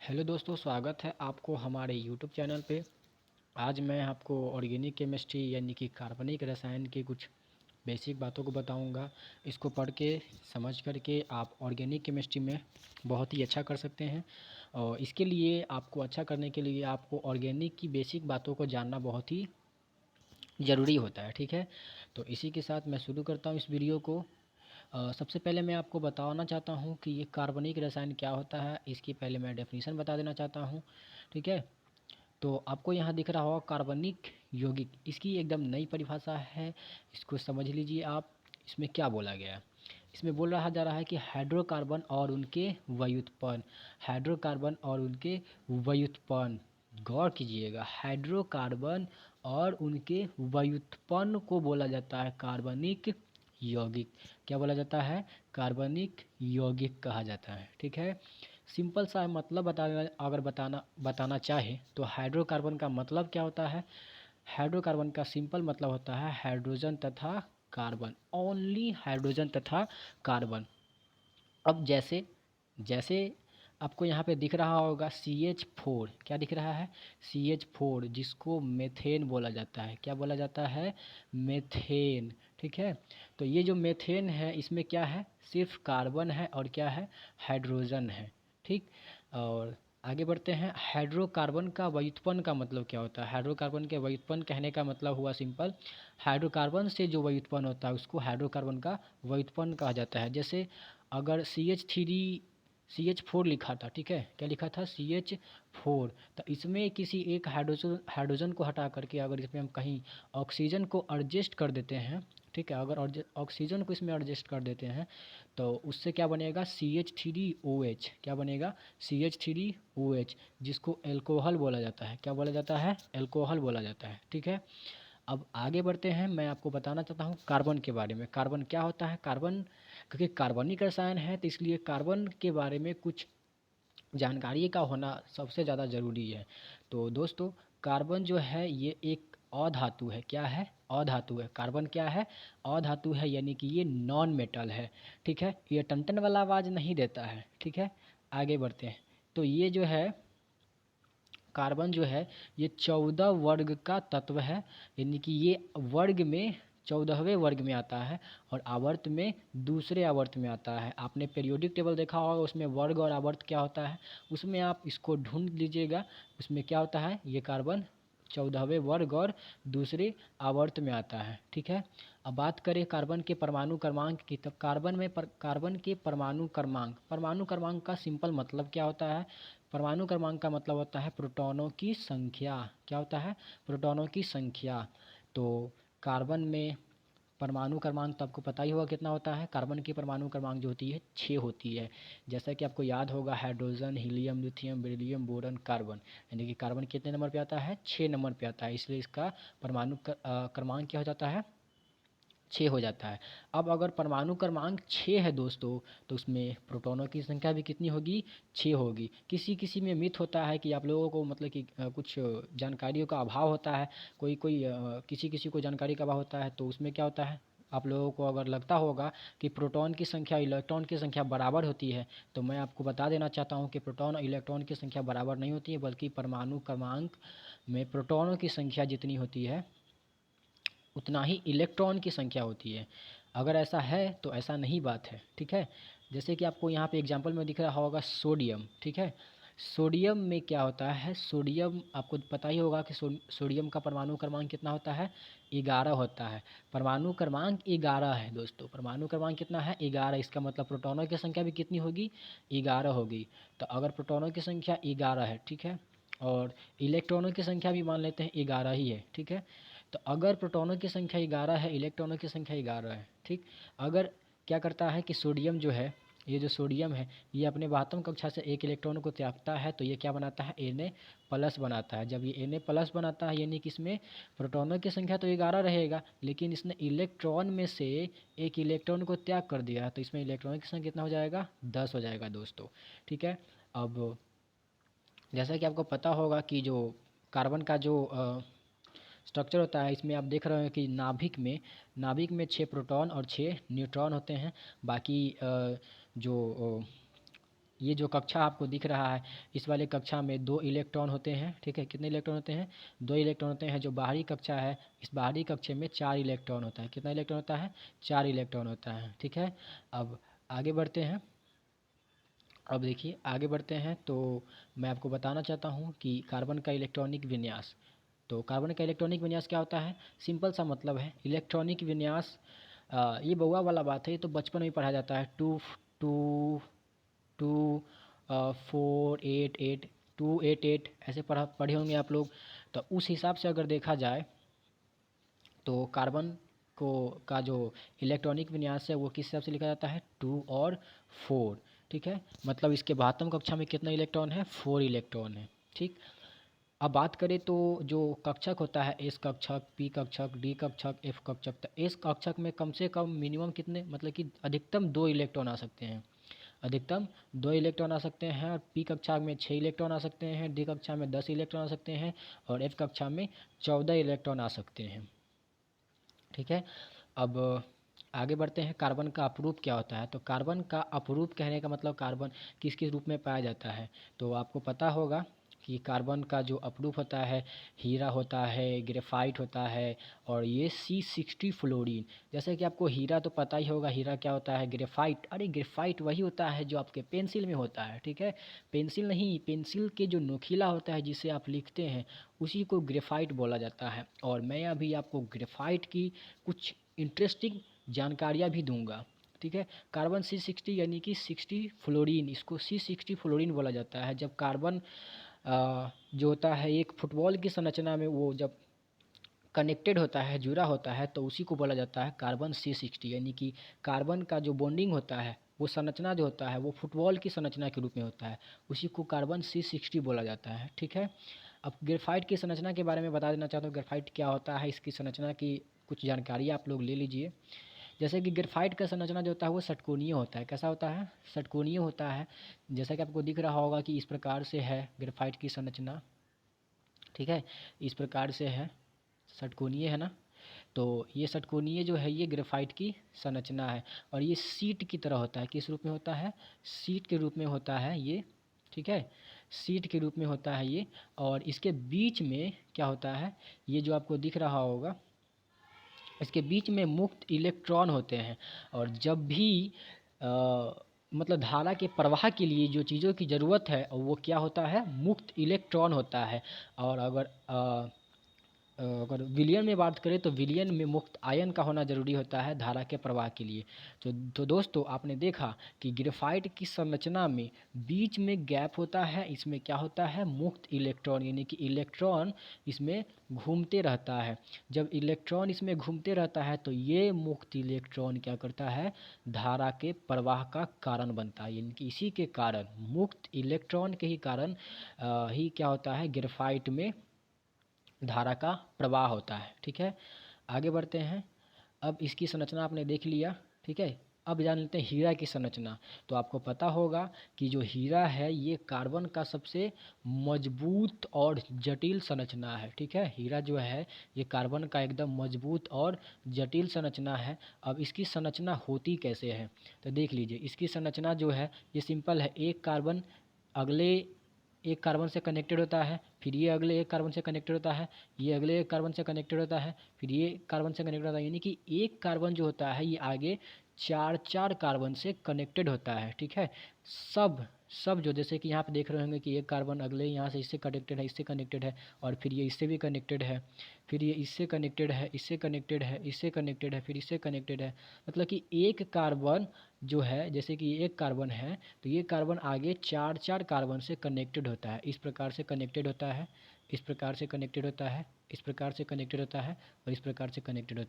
Hello दोस्तों, स्वागत है आपको हमारे यूट्यूब चैनल पे। आज मैं आपको ऑर्गेनिक केमिस्ट्री यानी कि कार्बनिक रसायन की कुछ बेसिक बातों को बताऊंगा। इसको पढ़ के समझ कर के आप ऑर्गेनिक केमिस्ट्री में बहुत ही अच्छा कर सकते हैं। और इसके लिए आपको अच्छा करने के लिए आपको ऑर्गेनिक की बेसिक बातों को जानना बहुत ही ज़रूरी होता है। ठीक है, तो इसी के साथ मैं शुरू करता हूँ इस वीडियो को। सबसे पहले मैं आपको बताना चाहता हूँ कि ये कार्बनिक रसायन क्या होता है। इसकी पहले मैं डेफिनेशन बता देना चाहता हूँ। ठीक है, तो आपको यहाँ दिख रहा होगा कार्बनिक यौगिक, इसकी एकदम नई परिभाषा है। इसको समझ लीजिए आप। इसमें क्या बोला गया है, इसमें बोल रहा जा रहा है कि हाइड्रोकार्बन और उनके व्युत्पन्न। हाइड्रोकार्बन और उनके व्युत्पन्न, गौर कीजिएगा, हाइड्रोकार्बन और उनके व्युत्पन्न को बोला जाता है कार्बनिक यौगिक। क्या बोला जाता है? कार्बनिक यौगिक कहा जाता है। ठीक है, सिंपल सा मतलब बताना, अगर बताना चाहे तो हाइड्रोकार्बन का मतलब क्या होता है। हाइड्रोकार्बन का सिंपल मतलब होता है हाइड्रोजन तथा कार्बन, ओनली हाइड्रोजन तथा कार्बन। अब जैसे जैसे आपको यहाँ पे दिख रहा होगा CH4, क्या दिख रहा है? CH4, जिसको मेथेन बोला जाता है। क्या बोला जाता है? मेथेन। ठीक है, तो ये जो मेथेन है इसमें क्या है? सिर्फ कार्बन है और क्या है? हाइड्रोजन है। ठीक, और आगे बढ़ते हैं। हाइड्रोकार्बन का व्युत्पन्न का मतलब क्या होता है? हाइड्रोकार्बन के व्युत्पन्न कहने का मतलब हुआ सिंपल, हाइड्रोकार्बन से जो व्युत्पन्न होता है उसको हाइड्रोकार्बन का व्युत्पन्न कहा जाता है। जैसे अगर CH4 लिखा था, ठीक है, क्या लिखा था? CH4, तो इसमें किसी एक हाइड्रोजन को हटा करके अगर इसमें हम कहीं ऑक्सीजन को एडजस्ट कर देते हैं, ठीक है, अगर ऑक्सीजन को इसमें एडजस्ट कर देते हैं तो उससे क्या बनेगा? CH3OH। क्या बनेगा? CH3OH, जिसको अल्कोहल बोला जाता है। क्या बोला जाता है? अल्कोहल बोला जाता है। ठीक है, अब आगे बढ़ते हैं। मैं आपको बताना चाहता हूँ कार्बन के बारे में। कार्बन क्या होता है? कार्बन, क्योंकि कार्बनिक रसायन है तो इसलिए कार्बन के बारे में कुछ जानकारी का होना सबसे ज़्यादा ज़रूरी है। तो दोस्तों, कार्बन जो है ये एक अधातु है। क्या है? अधातु है। कार्बन क्या है? अधातु है, यानी कि ये नॉन मेटल है। ठीक है, ये टन वाला आवाज़ नहीं देता है। ठीक है, आगे बढ़ते हैं। तो ये जो है कार्बन जो है ये 14 वर्ग का तत्व है, यानी कि ये वर्ग में 14वें वर्ग में आता है और आवर्त में दूसरे आवर्त में आता है। आपने पीरियोडिक टेबल देखा होगा, उसमें वर्ग और आवर्त क्या होता है, उसमें आप इसको ढूंढ लीजिएगा। उसमें क्या होता है? ये कार्बन 14वें वर्ग और दूसरे आवर्त में आता है। ठीक है, अब बात करें कार्बन के परमाणु क्रमांक की, तब कार्बन के परमाणु क्रमांक का सिंपल मतलब क्या होता है? परमाणु क्रमांक का मतलब होता है प्रोटॉनों की संख्या। क्या होता है? प्रोटॉनों की संख्या। तो कार्बन में परमाणु क्रमांक तो आपको पता ही होगा कितना होता है। कार्बन की परमाणु क्रमांक जो होती है 6 होती है। जैसा कि आपको याद होगा, hydrogen, helium, lithium, beryllium, boron, carbon, यानी कि कार्बन कितने नंबर पे आता है? 6 नंबर पे आता है, इसलिए इसका परमाणु क्रमांक क्या हो जाता है? 6 हो जाता है। अब अगर परमाणु क्रमांक 6 है दोस्तों, तो उसमें प्रोटॉनों की संख्या भी कितनी होगी? 6 होगी। किसी किसी में मिथ होता है कि आप लोगों को मतलब कि कुछ जानकारियों का अभाव होता है, कोई कोई किसी किसी को जानकारी का अभाव होता है, तो उसमें क्या होता है, आप लोगों को अगर लगता होगा कि प्रोटॉन की संख्या इलेक्ट्रॉन की संख्या बराबर होती है, तो मैं आपको बता देना चाहता हूँ कि प्रोटॉन और इलेक्ट्रॉन की संख्या बराबर नहीं होती है, बल्कि परमाणु क्रमांक में प्रोटॉनों की संख्या जितनी होती है उतना ही इलेक्ट्रॉन की संख्या होती है। अगर ऐसा है तो ऐसा नहीं बात है। ठीक है, जैसे कि आपको यहाँ पे एग्जांपल में दिख रहा होगा सोडियम। ठीक है, सोडियम में क्या होता है? सोडियम आपको पता ही होगा कि सोडियम का परमाणु क्रमांक कितना होता है? 11 होता है। परमाणु क्रमांक 11 है दोस्तों। परमाणु क्रमांक कितना है? 11। इसका मतलब प्रोटॉनों की संख्या भी कितनी होगी? 11 होगी। तो अगर प्रोटॉनों की संख्या 11 है, ठीक है, और इलेक्ट्रॉनों की संख्या भी मान लेते हैं 11 ही है, ठीक है, तो अगर प्रोटॉनों की संख्या 11 है, इलेक्ट्रॉनों की संख्या 11 है, ठीक, अगर क्या करता है कि सोडियम जो है, ये जो सोडियम है, ये अपने 12वीं कक्षा से एक इलेक्ट्रॉन को त्यागता है, तो ये क्या बनाता है? Na+ बनाता है। जब ये Na+ बनाता है, यानी कि इसमें प्रोटॉनों की संख्या तो 11 रहेगा, लेकिन इसने इलेक्ट्रॉन में से एक इलेक्ट्रॉन को त्याग कर दिया, तो इसमें इलेक्ट्रॉन की संख्या कितना हो जाएगा? 10 हो जाएगा दोस्तों। ठीक है, अब जैसा कि आपको पता होगा कि जो कार्बन का जो स्ट्रक्चर होता है, इसमें आप देख रहे हो कि नाभिक में 6 प्रोटॉन और 6 न्यूट्रॉन होते हैं। बाकी जो ये जो कक्षा आपको दिख रहा है, इस वाले कक्षा में 2 इलेक्ट्रॉन होते हैं, ठीक है। कितने इलेक्ट्रॉन होते हैं? 2 इलेक्ट्रॉन होते हैं। जो बाहरी कक्षा है, इस बाहरी कक्षा में 4 इलेक्ट्रॉन होता है। कितना इलेक्ट्रॉन होता है? 4 इलेक्ट्रॉन होता है, ठीक है। अब आगे बढ़ते हैं। अब देखिए आगे बढ़ते हैं तो मैं आपको बताना चाहता हूँ कि कार्बन का इलेक्ट्रॉनिक विन्यास। तो कार्बन का इलेक्ट्रॉनिक विन्यास क्या होता है? सिंपल सा मतलब है इलेक्ट्रॉनिक विन्यास। ये बउआ वाला बात है, ये तो बचपन में ही पढ़ा जाता है। टू टू टू 4 8 8 2 8 8 ऐसे पढ़े होंगे आप लोग। तो उस हिसाब से अगर देखा जाए तो कार्बन को का जो इलेक्ट्रॉनिक विन्यास है वो किस हिसाब से लिखा जाता है? 2 और 4, ठीक है। मतलब इसके 72 कक्षा में कितना इलेक्ट्रॉन है? 4 इलेक्ट्रॉन है, ठीक। अब बात करें तो जो कक्षक होता है, एस कक्षक, पी कक्षक, डी कक्षक, एफ कक्षक, तो एस कक्षक में कम से कम मिनिमम कितने, मतलब कि अधिकतम 2 इलेक्ट्रॉन आ सकते हैं। अधिकतम 2 इलेक्ट्रॉन आ सकते हैं। और पी कक्षा में 6 इलेक्ट्रॉन आ सकते हैं, डी कक्षा में 10 इलेक्ट्रॉन आ सकते हैं और एफ कक्षा में 14 इलेक्ट्रॉन आ सकते हैं, ठीक है। अब आगे बढ़ते हैं। कार्बन का अपरूप क्या होता है? तो कार्बन का अपरूप कहने का मतलब कार्बन किस किस रूप में पाया जाता है? तो आपको पता होगा कि कार्बन का जो अपरूप होता है, हीरा होता है, ग्रेफाइट होता है और ये C60 फ्लोरीन। जैसे कि आपको हीरा तो पता ही होगा, हीरा क्या होता है? ग्रेफाइट। अरे ग्रेफाइट वही होता है जो आपके पेंसिल में होता है, ठीक है। पेंसिल नहीं, पेंसिल के जो नोकीला होता है जिसे आप लिखते हैं उसी को ग्रेफाइट बोला जाता है। और मैं अभी आपको ग्रेफाइट की कुछ इंटरेस्टिंग जानकारियाँ भी दूंगा, ठीक है। कार्बन C60 यानी कि 60 फ्लोरीन, इसको C60 फ्लोरीन बोला जाता है। जब कार्बन जो होता है एक फुटबॉल की संरचना में वो जब कनेक्टेड होता है, जुड़ा होता है, तो उसी को बोला जाता है कार्बन C60। यानी कि कार्बन का जो बॉन्डिंग होता है, वो संरचना जो होता है वो फुटबॉल की संरचना के रूप में होता है, उसी को कार्बन C60 बोला जाता है, ठीक है। अब ग्रेफाइट की संरचना के बारे में बता देना चाहता हूँ। ग्रेफाइट क्या होता है, इसकी संरचना की कुछ जानकारी आप लोग ले लीजिए। जैसे कि ग्रेफाइट का संरचना जो होता है वो षटकोणीय होता है। कैसा होता है? षटकोणीय होता है। जैसा कि आपको दिख रहा होगा कि इस प्रकार से है ग्रेफाइट की संरचना, ठीक है। इस प्रकार से है, षटकोणीय है ना। तो ये षटकोणीय जो है ये ग्रेफाइट की संरचना है। और ये शीट की तरह होता है। किस रूप में होता है? शीट के रूप में होता है ये, ठीक है। शीट के रूप में होता है ये। और इसके बीच में क्या होता है? ये जो आपको दिख रहा होगा, इसके बीच में मुक्त इलेक्ट्रॉन होते हैं। और जब भी मतलब धारा के प्रवाह के लिए जो चीज़ों की ज़रूरत है वो क्या होता है? मुक्त इलेक्ट्रॉन होता है। और अगर विलयन में बात करें तो विलयन में मुक्त आयन का होना ज़रूरी होता है धारा के प्रवाह के लिए। तो दोस्तों आपने देखा कि ग्रेफाइट की संरचना में बीच में गैप होता है, इसमें क्या होता है? मुक्त इलेक्ट्रॉन, यानी कि इलेक्ट्रॉन इसमें घूमते रहता है। जब इलेक्ट्रॉन इसमें घूमते रहता है तो ये मुक्त इलेक्ट्रॉन क्या करता है? धारा के प्रवाह का कारण बनता है। यानी कि इसी के कारण, मुक्त इलेक्ट्रॉन के ही कारण ही क्या होता है? ग्रेफाइट में धारा का प्रवाह होता है, ठीक है। आगे बढ़ते हैं। अब इसकी संरचना आपने देख लिया, ठीक है। अब जान लेते हैं हीरा की संरचना। तो आपको पता होगा कि जो हीरा है ये कार्बन का सबसे मजबूत और जटिल संरचना है, ठीक है। हीरा जो है ये कार्बन का एकदम मजबूत और जटिल संरचना है। अब इसकी संरचना होती कैसे है? तो देख लीजिए, इसकी संरचना जो है ये सिंपल है। एक कार्बन अगले एक कार्बन से कनेक्टेड होता है, फिर ये अगले एक कार्बन से कनेक्टेड होता है, ये अगले एक कार्बन से कनेक्टेड होता है, फिर ये कार्बन से कनेक्टेड होता है। यानी कि एक कार्बन जो होता है ये आगे 4 कार्बन से कनेक्टेड होता है, ठीक है। सब सब जो जैसे कि यहाँ पे देख रहे होंगे कि एक कार्बन अगले यहाँ से इससे कनेक्टेड है, इससे कनेक्टेड है और फिर ये इससे भी कनेक्टेड है, फिर ये इससे कनेक्टेड है, इससे कनेक्टेड है, इससे कनेक्टेड है, फिर इससे कनेक्टेड है। मतलब कि एक कार्बन जो है, जैसे कि ये एक कार्बन है तो ये कार्बन आगे 4 कार्बन से कनेक्टेड होता है। इस प्रकार से कनेक्टेड होता है, इस प्रकार से कनेक्टेड होता है, इस प्रकार से कनेक्टेड होता है और इस प्रकार से कनेक्टेड होता है।